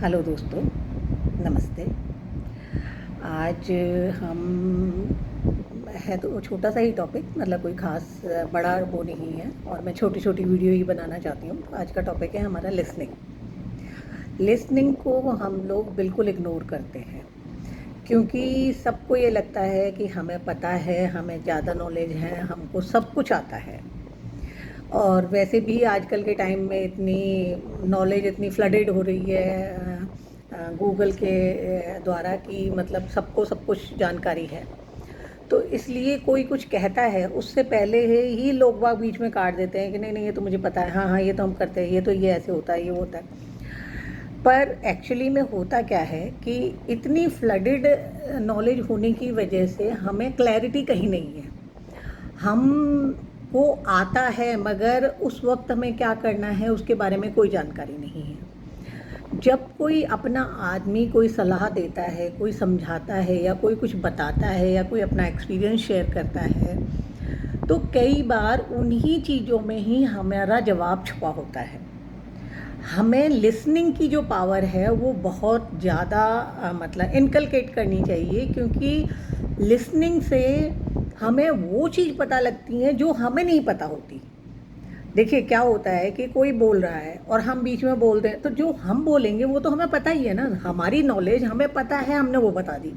Hello दोस्तों, नमस्ते। आज हम है तो छोटा सा ही टॉपिक, मतलब कोई ख़ास बड़ा वो नहीं है, और मैं छोटी छोटी वीडियो ही बनाना चाहती हूँ। तो आज का टॉपिक है हमारा लिसनिंग। लिसनिंग को हम लोग बिल्कुल इग्नोर करते हैं, क्योंकि सबको ये लगता है कि हमें पता है, हमें ज़्यादा नॉलेज है, हमको सब कुछ आता है। और वैसे भी आजकल के टाइम में इतनी नॉलेज इतनी फ्लडेड हो रही है गूगल के द्वारा, कि मतलब सबको सब कुछ जानकारी है। तो इसलिए कोई कुछ कहता है उससे पहले ही लोग बाग बीच में काट देते हैं कि नहीं नहीं, ये तो मुझे पता है, हाँ हाँ ये तो हम करते हैं, ये तो ये ऐसे होता है, ये होता है। पर एक्चुअली में होता क्या है कि इतनी फ्लडेड नॉलेज होने की वजह से हमें क्लैरिटी कहीं नहीं है। हमको आता है, मगर उस वक्त हमें क्या करना है उसके बारे में कोई जानकारी नहीं है। जब कोई अपना आदमी कोई सलाह देता है, कोई समझाता है, या कोई कुछ बताता है, या कोई अपना एक्सपीरियंस शेयर करता है, तो कई बार उन्हीं चीज़ों में ही हमारा जवाब छुपा होता है। हमें लिसनिंग की जो पावर है वो बहुत ज़्यादा मतलब इनकलकेट करनी चाहिए, क्योंकि लिसनिंग से हमें वो चीज़ पता लगती है जो हमें नहीं पता होती। देखिए क्या होता है कि कोई बोल रहा है और हम बीच में बोल दें, तो जो हम बोलेंगे वो तो हमें पता ही है ना, हमारी नॉलेज हमें पता है, हमने वो बता दी।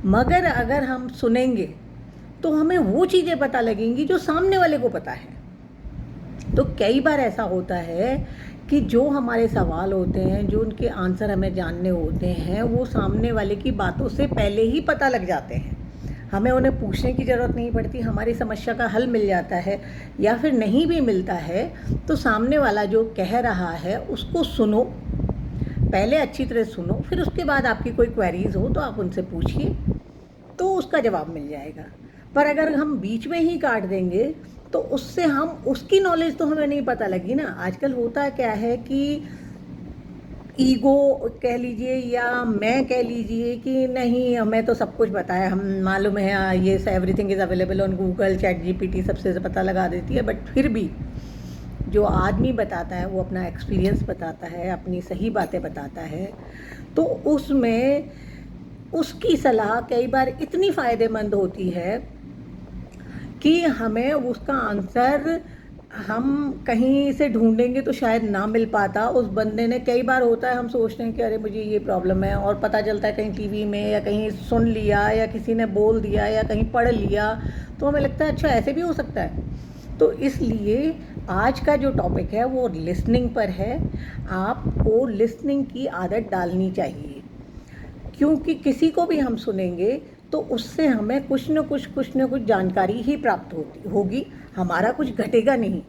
मगर अगर हम सुनेंगे तो हमें वो चीज़ें पता लगेंगी जो सामने वाले को पता है। तो कई बार ऐसा होता है कि जो हमारे सवाल होते हैं, जो उनके आंसर हमें जानने होते हैं, वो सामने वाले की बातों से पहले ही पता लग जाते हैं। हमें उन्हें पूछने की ज़रूरत नहीं पड़ती, हमारी समस्या का हल मिल जाता है। या फिर नहीं भी मिलता है तो सामने वाला जो कह रहा है उसको सुनो, पहले अच्छी तरह सुनो, फिर उसके बाद आपकी कोई क्वेरीज हो तो आप उनसे पूछिए, तो उसका जवाब मिल जाएगा। पर अगर हम बीच में ही काट देंगे तो उससे हम उसकी नॉलेज तो हमें नहीं पता लगी ना। आजकल होता क्या है कि ईगो कह लीजिए या मैं कह लीजिए कि नहीं हमें तो सब कुछ पता है, हम मालूम है, ये everything is available on Google, chat GPT सबसे पता लगा देती है। बट फिर भी जो आदमी बताता है वो अपना एक्सपीरियंस बताता है, अपनी सही बातें बताता है, तो उसमें उसकी सलाह कई बार इतनी फ़ायदेमंद होती है कि हमें उसका आंसर हम कहीं से ढूंढेंगे तो शायद ना मिल पाता। उस बंदे ने, कई बार होता है हम सोचते हैं कि अरे मुझे ये प्रॉब्लम है, और पता चलता है कहीं टीवी में या कहीं सुन लिया या किसी ने बोल दिया या कहीं पढ़ लिया, तो हमें लगता है अच्छा ऐसे भी हो सकता है। तो इसलिए आज का जो टॉपिक है वो लिसनिंग पर है। आपको लिसनिंग की आदत डालनी चाहिए, क्योंकि किसी को भी हम सुनेंगे तो उससे हमें कुछ न कुछ जानकारी ही प्राप्त होगी, हमारा कुछ घटेगा नहीं।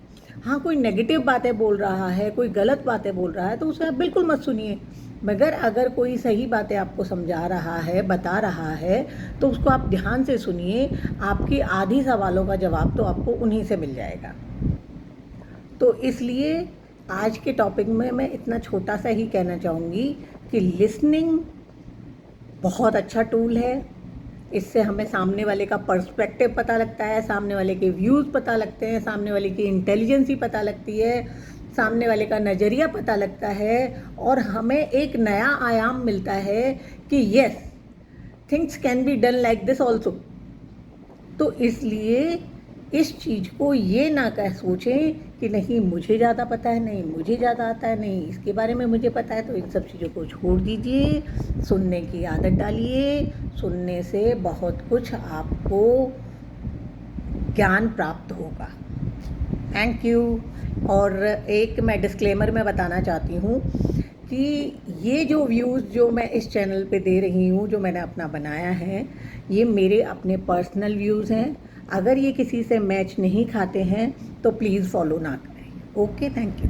हाँ, कोई नेगेटिव बातें बोल रहा है, कोई गलत बातें बोल रहा है, तो उसे आप बिल्कुल मत सुनिए। मगर अगर कोई सही बातें आपको समझा रहा है, बता रहा है, तो उसको आप ध्यान से सुनिए। आपकी आधी सवालों का जवाब तो आपको उन्हीं से मिल जाएगा। तो इसलिए आज के टॉपिक में मैं इतना छोटा सा ही कहना चाहूँगी कि लिसनिंग बहुत अच्छा टूल है। इससे हमें सामने वाले का पर्सपेक्टिव पता लगता है, सामने वाले के व्यूज़ पता लगते हैं, सामने वाले की इंटेलिजेंस ही पता लगती है, सामने वाले का नज़रिया पता लगता है, और हमें एक नया आयाम मिलता है कि yes, things can be done like this also. तो इसलिए इस चीज़ को ये ना कह सोचें कि नहीं मुझे ज़्यादा पता है, नहीं मुझे ज़्यादा आता है, नहीं इसके बारे में मुझे पता है। तो इन सब चीज़ों को छोड़ दीजिए, सुनने की आदत डालिए। सुनने से बहुत कुछ आपको ज्ञान प्राप्त होगा। Thank you. और एक मैं डिस्क्लेमर में बताना चाहती हूँ कि ये जो व्यूज़ जो मैं इस चैनल पे दे रही हूँ, जो मैंने अपना बनाया है, ये मेरे अपने पर्सनल व्यूज़ हैं। अगर ये किसी से मैच नहीं खाते हैं तो प्लीज़ फॉलो ना करें। Okay, thank you.